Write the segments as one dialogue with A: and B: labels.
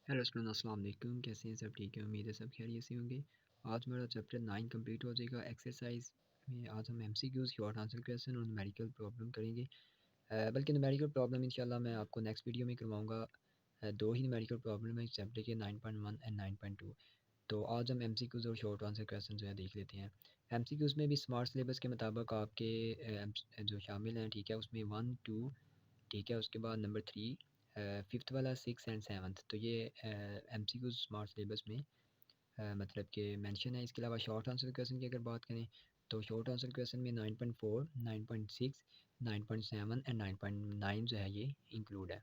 A: Hello student, अस्सलाम वालेकुम। कैसे हैं? सब ठीक है? उम्मीद है सब खैरियत से होंगे। आज मेरा चैप्टर 9 कंप्लीट हो जाएगा। एक्सरसाइज में आज हम एमसीक्यूज़, शॉर्ट आंसर क्वेश्चन और न्यूमेरिकल प्रॉब्लम करेंगे। बल्कि न्यूमेरिकल प्रॉब्लम इंशाल्लाह मैं आपको नेक्स्ट वीडियो में करवाऊंगा। दो ही न्यूमेरिकल प्रॉब्लम है इस चैप्टर के, 9.1 एंड 9.2। तो आज हम एमसीक्यूज़ और शॉर्ट आंसर क्वेश्चन जो है देख लेते हैं। एमसीक्यूज़ में भी स्मार्ट सिलेबस के मुताबिक आपके जो शामिल हैं, ठीक है, उसमें 1 2, ठीक है, उसके बाद नंबर 3, फिफ्थ वाला 6 एंड 7th। तो ये एमसीक्यू स्मार्ट सिलेबस में मतलब कि मेंशन है। इसके अलावा शॉर्ट आंसर क्वेश्चन की अगर बात करें तो शॉर्ट आंसर क्वेश्चन में 9.4, 9.6, 9.7 एंड 9.9 जो है ये इंक्लूड है।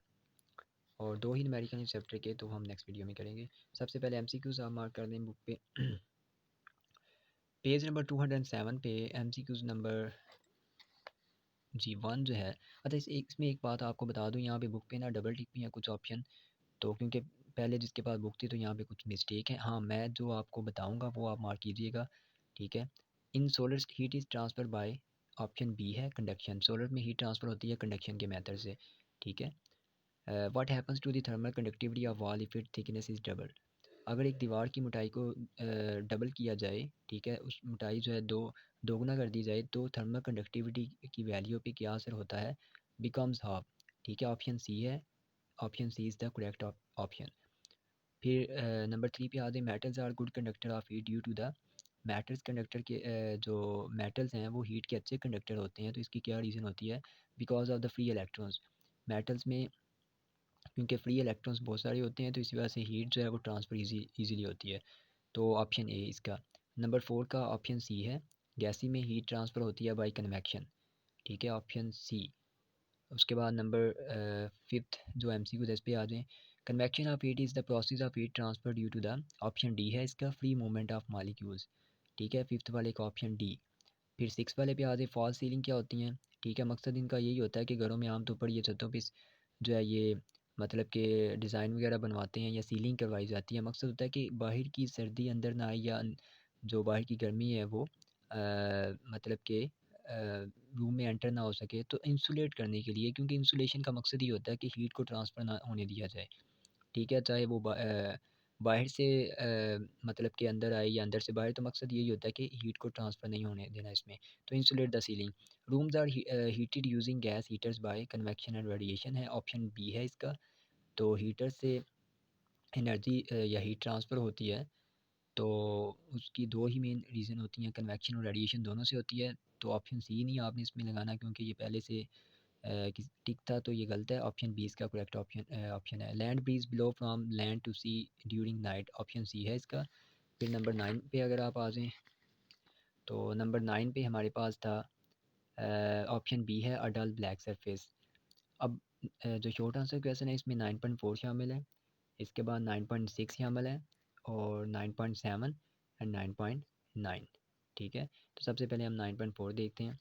A: और दो ही न्यूमेरिकल चैप्टर के, तो हम नेक्स्ट वीडियो में करेंगे। सबसे पहले एमसीक्यूज आप मार्क कर दें बुक पे। पेज नंबर 207 पे एमसीक्यूज नंबर जी 1 जो है। अच्छा, इसमें एक बात आपको बता दूं, यहाँ पे बुक पे ना डबल टिक भी है कुछ ऑप्शन। तो क्योंकि पहले जिसके पास बुक थी तो यहाँ पे कुछ मिस्टेक है। हाँ, मैं जो आपको बताऊँगा वो आप मार्क कीजिएगा, ठीक है। In solar heat is transfer by, option B है कंडक्शन। सोलर में हीट ट्रांसफ़र होती है कंडक्शन के मेथड से, ठीक है। What happens to the thermal conductivity of wall if it thickness is double. अगर एक दीवार की मोटाई को डबल किया जाए, ठीक है, उस मोटाई जो है दोगुना कर दी जाए, तो थर्मल कंडक्टिविटी की वैल्यू पे क्या असर होता है? बिकम्स हाफ, ठीक है। ऑप्शन सी है, option C is the correct option. फिर नंबर 3 पे आते हैं, metals are good conductor of heat due to the. Metals conductor के जो मेटल्स हैं वो हीट के अच्छे कंडक्टर होते हैं। तो इसकी क्या रीज़न होती है? Because of the free electrons. Metals में क्योंकि फ्री इलेक्ट्रॉन्स बहुत सारे होते हैं, तो इसी वजह से हीट जो है वो ट्रांसफ़र ईजीली होती है। तो ऑप्शन ए इसका। नंबर 4 का ऑप्शन सी है, गैसी में हीट ट्रांसफ़र होती है बाई कन्वेक्शन, ठीक है, ऑप्शन सी। उसके बाद नंबर 5th जो एमसीक्यू इस पे आ जाएँ। Convection of heat is the process of heat transfer due to the, option D है इसका, फ्री मूवमेंट ऑफ मॉलिक्यूल्स, ठीक है, 5th वाले का ऑप्शन डी। फिर 6 वाले पे आ जाए, फॉल सीलिंग क्या होती हैं, ठीक है। मकसद इनका यही होता है कि घरों में आमतौर पर ये छतों पे जो है ये मतलब कि डिज़ाइन वगैरह बनवाते हैं या सीलिंग करवाई जाती है। मकसद होता है कि बाहर की सर्दी अंदर ना आए, या जो बाहर की गर्मी है वो मतलब कि रूम में एंटर ना हो सके, तो इंसुलेट करने के लिए। क्योंकि इंसुलेशन का मकसद ये होता है कि हीट को ट्रांसफ़र ना होने दिया जाए, ठीक है, चाहे वो बाहर से मतलब कि अंदर आए या अंदर से बाहर। तो मकसद यही होता है कि हीट को ट्रांसफ़र नहीं होने देना इसमें। तो insulate the ceiling. Rooms are heated using gas heaters by convection and radiation है, ऑप्शन बी है इसका। तो हीटर से एनर्जी या हीट ट्रांसफ़र होती है, तो उसकी दो ही मेन रीज़न होती हैं, कन्वेक्शन और रेडिएशन दोनों से होती है। तो ऑप्शन सी नहीं आपने इसमें लगाना, क्योंकि ये पहले से टिक था, तो ये गलत है। ऑप्शन बी इसका करेक्ट ऑप्शन है। Land breeze blow from land to sea during night, option C है इसका। फिर नंबर 9 पे अगर आप आ जाएँ, तो नंबर 9 पे हमारे पास था ऑप्शन बी है, अ डल ब्लैक सरफेस। अब जो शॉर्ट आंसर क्वेश्चन है इसमें 9.4 शामिल है, इसके बाद 9.6 शामिल है, और 9.7 एंड 9.9, ठीक है। तो सबसे पहले हम 9.4 देखते हैं।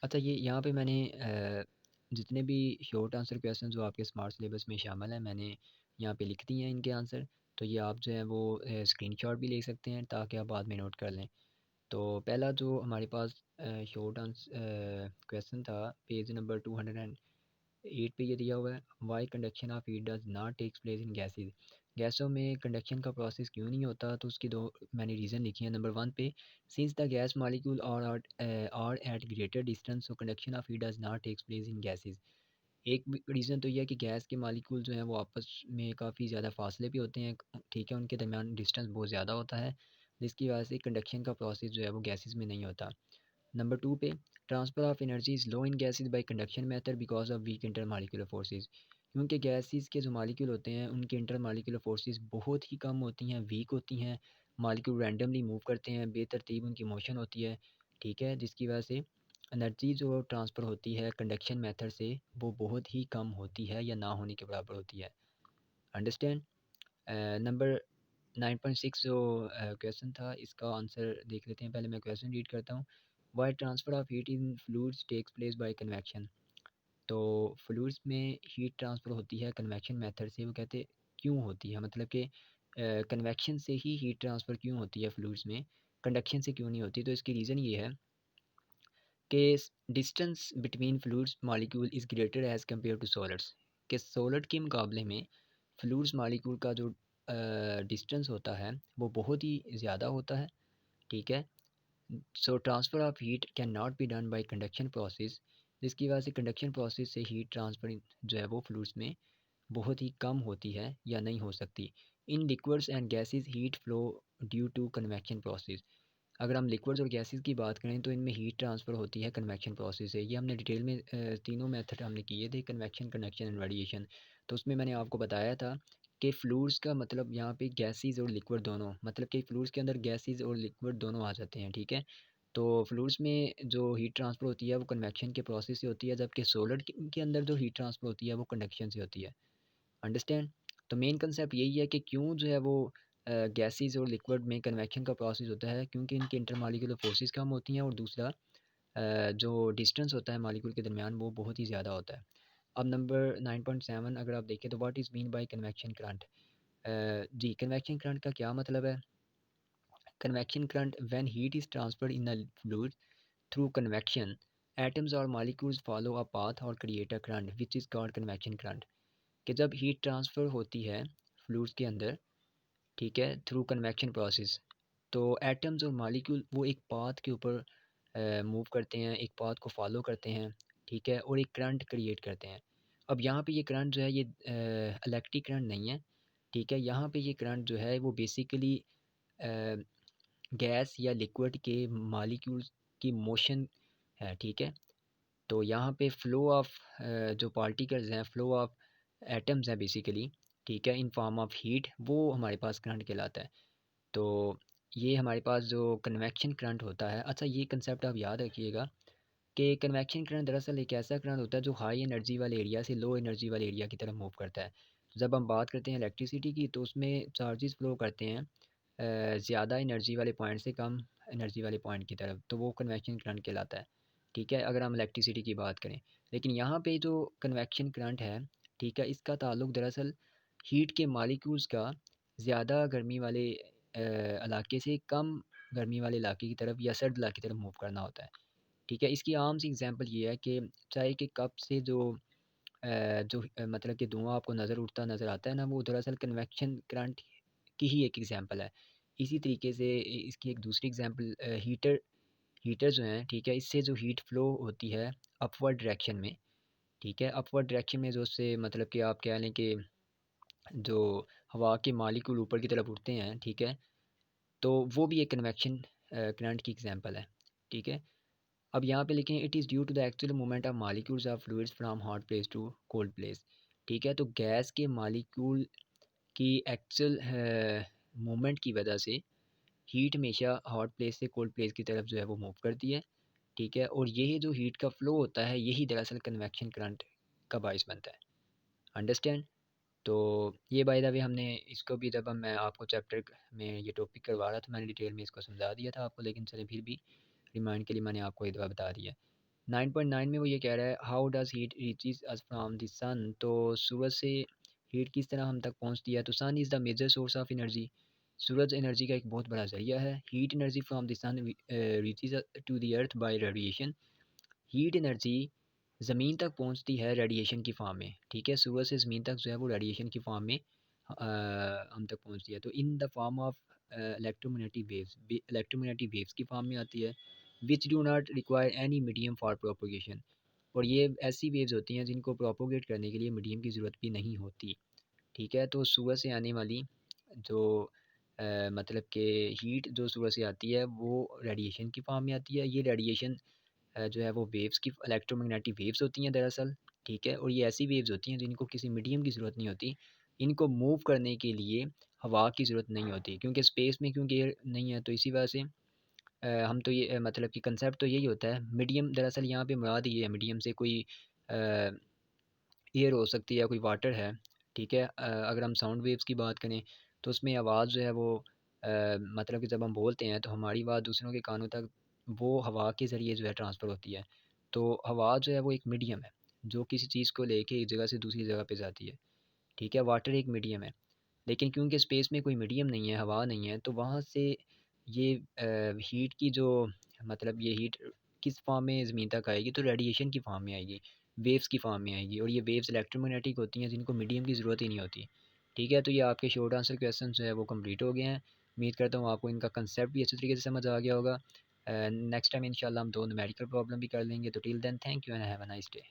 A: अच्छा, ये यहाँ पे मैंने जितने भी शॉर्ट आंसर क्वेश्चन जो आपके स्मार्ट सिलेबस में शामिल हैं, मैंने यहाँ पे लिख दिए हैं इनके आंसर। तो ये आप जो है वो स्क्रीनशॉट भी ले सकते हैं, ताकि आप बाद में नोट कर लें। तो पहला जो हमारे पास शॉर्ट आंसर क्वेश्चन था, पेज नंबर 208 पे ये दिया हुआ है, why conduction of heat does not takes place in gases. गैसों में कंडक्शन का प्रोसेस क्यों नहीं होता? तो उसकी दो मैंने रीज़न लिखी है। नंबर 1 पे, since the gas molecule are at greater distance, so conduction of heat does not takes place in gases. एक रीज़न तो यह है कि गैस के मॉलिक्यूल जो हैं वो आपस में काफ़ी ज़्यादा फासले पे होते हैं, ठीक है, उनके दरमियान डिस्टेंस बहुत ज़्यादा होता है, जिसकी वजह से कंडक्शन का प्रोसेस जो है वो गैसेज में नहीं होता। नंबर 2 पे, transfer of energy is low in gases by conduction method because of weak inter molecular forces. क्योंकि गैसेज के जो मालिक्यूल होते हैं उनके इंटर मालिकुलर फोर्सेज बहुत ही कम होती हैं, वीक होती हैं। मालिक्यूल रैंडमली मूव करते हैं, बेतरतीब उनकी मोशन होती है, ठीक है, जिसकी वजह से एनर्जी जो ट्रांसफ़र होती है कंडक्शन मेथड से वो बहुत ही कम होती है, या ना होने के बराबर होती है। अंडरस्टैंड? नंबर 9.6 जो क्वेश्चन था, इसका आंसर देख लेते हैं। पहले मैं क्वेश्चन रीड करता हूँ। Why transfer of heat in fluids takes place by convection. तो फ्लूइड्स में हीट ट्रांसफ़र होती है कन्वेक्शन मेथड से। वो कहते क्यों होती है, मतलब कि कन्वेक्शन से ही हीट ट्रांसफ़र क्यों होती है फ्लूइड्स में, कंडक्शन से क्यों नहीं होती? तो इसकी रीज़न ये है कि distance between fluids molecule is greater as compare to solids. कि सॉलिड के मुकाबले में फ्लूइड्स मॉलिक्यूल का जो डिस्टेंस होता है वो बहुत ही ज़्यादा होता है, ठीक है। So transfer of heat can not be done by conduction process, जिसकी वजह से कंडक्शन प्रोसेस से हीट ट्रांसफ़र जो है वो फ्लूइड्स में बहुत ही कम होती है या नहीं हो सकती। In liquids and gases heat flow due to convection process. अगर हम लिक्विड्स और गैसेस की बात करें तो इनमें हीट ट्रांसफ़र होती है कन्वेक्शन प्रोसेस से। ये हमने डिटेल में तीनों मेथड हमने किए थे, कन्वेक्शन, कंडक्शन एंड रेडिएशन। तो उसमें मैंने आपको बताया था कि फ्लूइड्स का मतलब यहाँ पे गैसेस और लिक्विड दोनों, मतलब कि फ्लूइड्स के अंदर गैसेस और लिक्विड दोनों आ जाते हैं, ठीक है। तो फ्लूइड्स में जो हीट ट्रांसफ़र होती है वो कन्वेक्शन के प्रोसेस से होती है, जबकि सॉलिड के अंदर जो हीट ट्रांसफ़र होती है वो कंडक्शन से होती है। अंडरस्टैंड। तो मेन कंसेप्ट यही है कि क्यों जो है वो गैसेस और लिक्विड में कन्वेक्शन का प्रोसेस होता है, क्योंकि इनके इंटरमॉलिक्यूलर फोर्सेस कम होती हैं, और दूसरा जो डिस्टेंस होता है मॉलिक्यूल के दरमियान वो बहुत ही ज़्यादा होता है। अब नंबर 9.7 अगर आप देखें तो what is mean by convection current. जी, कन्वेक्शन करंट का क्या मतलब है? Convection current when heat is transferred in a fluid through convection, atoms और मॉलिक्यूल्स फॉलो अ पाथ और create a current which is called convection current. कि जब heat transfer होती है फ्लूइड्स के अंदर, ठीक है, थ्रू कन्वेक्शन प्रोसेस, तो एटम्स और मॉलिक्यूल वो एक पाथ के ऊपर मूव करते हैं, एक पाथ को फॉलो करते हैं, ठीक है, और एक करंट क्रिएट करते हैं। अब यहाँ पे ये करंट जो है ये इलेक्ट्रिक करंट नहीं है, ठीक है। यहाँ पे ये करंट जो है वो बेसिकली गैस या लिक्विड के मॉलिक्यूल्स की मोशन है, ठीक है। तो यहाँ पे फ़्लो ऑफ जो पार्टिकल्स हैं, फ़्लो ऑफ एटम्स हैं बेसिकली, ठीक है, इन फॉर्म ऑफ हीट, वो हमारे पास करंट कहलाता है। तो ये हमारे पास जो कन्वेक्शन करंट होता है, अच्छा ये कंसेप्ट आप याद रखिएगा कि कन्वेक्शन करंट दरअसल एक ऐसा करंट होता है जो हाई एनर्जी वाले एरिया से लो एनर्जी वाले एरिया की तरफ मूव करता है। जब हम बात करते हैं इलेक्ट्रिसिटी की तो उसमें चार्जेस फ़्लो करते हैं ज़्यादा एनर्जी वाले पॉइंट से कम एनर्जी वाले पॉइंट की तरफ, तो वो कन्वेक्शन करंट कहलाता है, ठीक है, अगर हम इलेक्ट्रिसिटी की बात करें। लेकिन यहाँ पे जो कन्वेक्शन करंट है, ठीक है, इसका ताल्लुक दरअसल हीट के मॉलिक्यूल्स का ज़्यादा गर्मी वाले इलाके से कम गर्मी वाले इलाके की तरफ या सर्द इलाके की तरफ मूव करना होता है, ठीक है। इसकी आम सी एग्जांपल ये है कि चाय के कप से मतलब कि धुआँ आपको नज़र उठता नज़र आता है ना, वो दरअसल कन्वेक्शन करंट की ही एक एग्जांपल है। इसी तरीके से इसकी एक दूसरी एग्जांपल हीटर हीटर जो हैं, ठीक है, इससे जो हीट फ्लो होती है अपवर्ड डायरेक्शन में, ठीक है, अपवर्ड डायरेक्शन में जो उससे मतलब कि आप कह लें कि जो हवा के मॉलिक्यूल ऊपर की तरफ उठते हैं, ठीक है, तो वो भी एक कन्वेक्शन करंट की एग्जांपल है, ठीक है। अब यहाँ पे लिखें it is due to the actual movement of molecules of fluids from hot place to cold place, ठीक है। तो गैस के मॉलिक्यूल की एक्चुअल मूवमेंट की वजह से हीट हमेशा हॉट प्लेस से कोल्ड प्लेस की तरफ जो है वो मूव करती है, ठीक है, और यही जो हीट का फ्लो होता है यही दरअसल कन्वेक्शन करंट का बायस बनता है। अंडरस्टैंड। तो ये बाय द वे हमने इसको भी जब मैं आपको चैप्टर में ये टॉपिक करवा रहा था मैंने डिटेल में इसको समझा दिया था आपको, लेकिन चले फिर भी रिमाइंड के लिए मैंने आपको एक बार बता दिया। 9.9 में वो ये कह रहा है how does heat reaches us from the sun. तो सूरज से हीट किस तरह हम तक पहुंचती है। तो sun is the major source of energy. सूरज एनर्जी का एक बहुत बड़ा ज़रिया है। Heat energy from the sun reaches to the earth by radiation. Heat energy ज़मीन तक पहुंचती है रेडिएशन की फॉर्म में, ठीक है। सूरज से ज़मीन तक जो है वो रेडिएशन की फॉर्म में हम तक पहुंचती है। तो in the form of electromagnetic waves की फॉर्म में आती है, which do not require any medium for propagation. और ये ऐसी वेव्स होती हैं जिनको प्रोपोगेट करने के लिए मीडियम की ज़रूरत भी नहीं होती, ठीक है। तो सूरज से आने वाली जो मतलब कि हीट जो सूरज से आती है वो रेडिएशन की फॉर्म में आती है। ये रेडिएशन जो है वो वेव्स की इलेक्ट्रोमैग्नेटिक वेव्स होती हैं दरअसल, ठीक है। और ये ऐसी वेव्स होती हैं जिनको किसी मीडियम की ज़रूरत नहीं होती। इनको मूव करने के लिए हवा की ज़रूरत नहीं होती, क्योंकि स्पेस में क्योंकि एयर नहीं है, तो इसी वजह से हम तो ये मतलब कि कंसेप्ट तो यही होता है। मीडियम दरअसल यहाँ पे मुराद ये है, मीडियम से कोई एयर हो सकती है, कोई वाटर है, ठीक है। अगर हम साउंड वेव्स की बात करें तो उसमें आवाज़ जो है वो मतलब कि जब हम बोलते हैं तो हमारी आवाज़ दूसरों के कानों तक वो हवा के ज़रिए जो है ट्रांसफ़र होती है। तो हवा जो है वो एक मीडियम है जो किसी चीज़ को लेके एक जगह से दूसरी जगह पे जाती है, ठीक है। वाटर एक मीडियम है, लेकिन क्योंकि स्पेस में कोई मीडियम नहीं है, हवा नहीं है, तो वहाँ से ये हीट की जो मतलब ये हीट किस फॉर्म में ज़मीन तक आएगी, तो रेडिएशन की फॉर्म में आएगी। वेव्स की फॉर्म में आएगी, और ये वेव्स इलेक्ट्रोमैग्नेटिक होती हैं जिनको मीडियम की ज़रूरत ही नहीं होती। ठीक है, तो ये आपके शॉर्ट आंसर क्वेश्चन जो है वो कंप्लीट हो गए हैं। उम्मीद करता हूँ आपको इनका कंसेप्ट भी अच्छे तरीके से समझ आ गया होगा। नेक्स्ट टाइम इंशाल्लाह हम दो न्यूमेरिकल प्रॉब्लम भी कर लेंगे। तो till then thank you and have a nice day.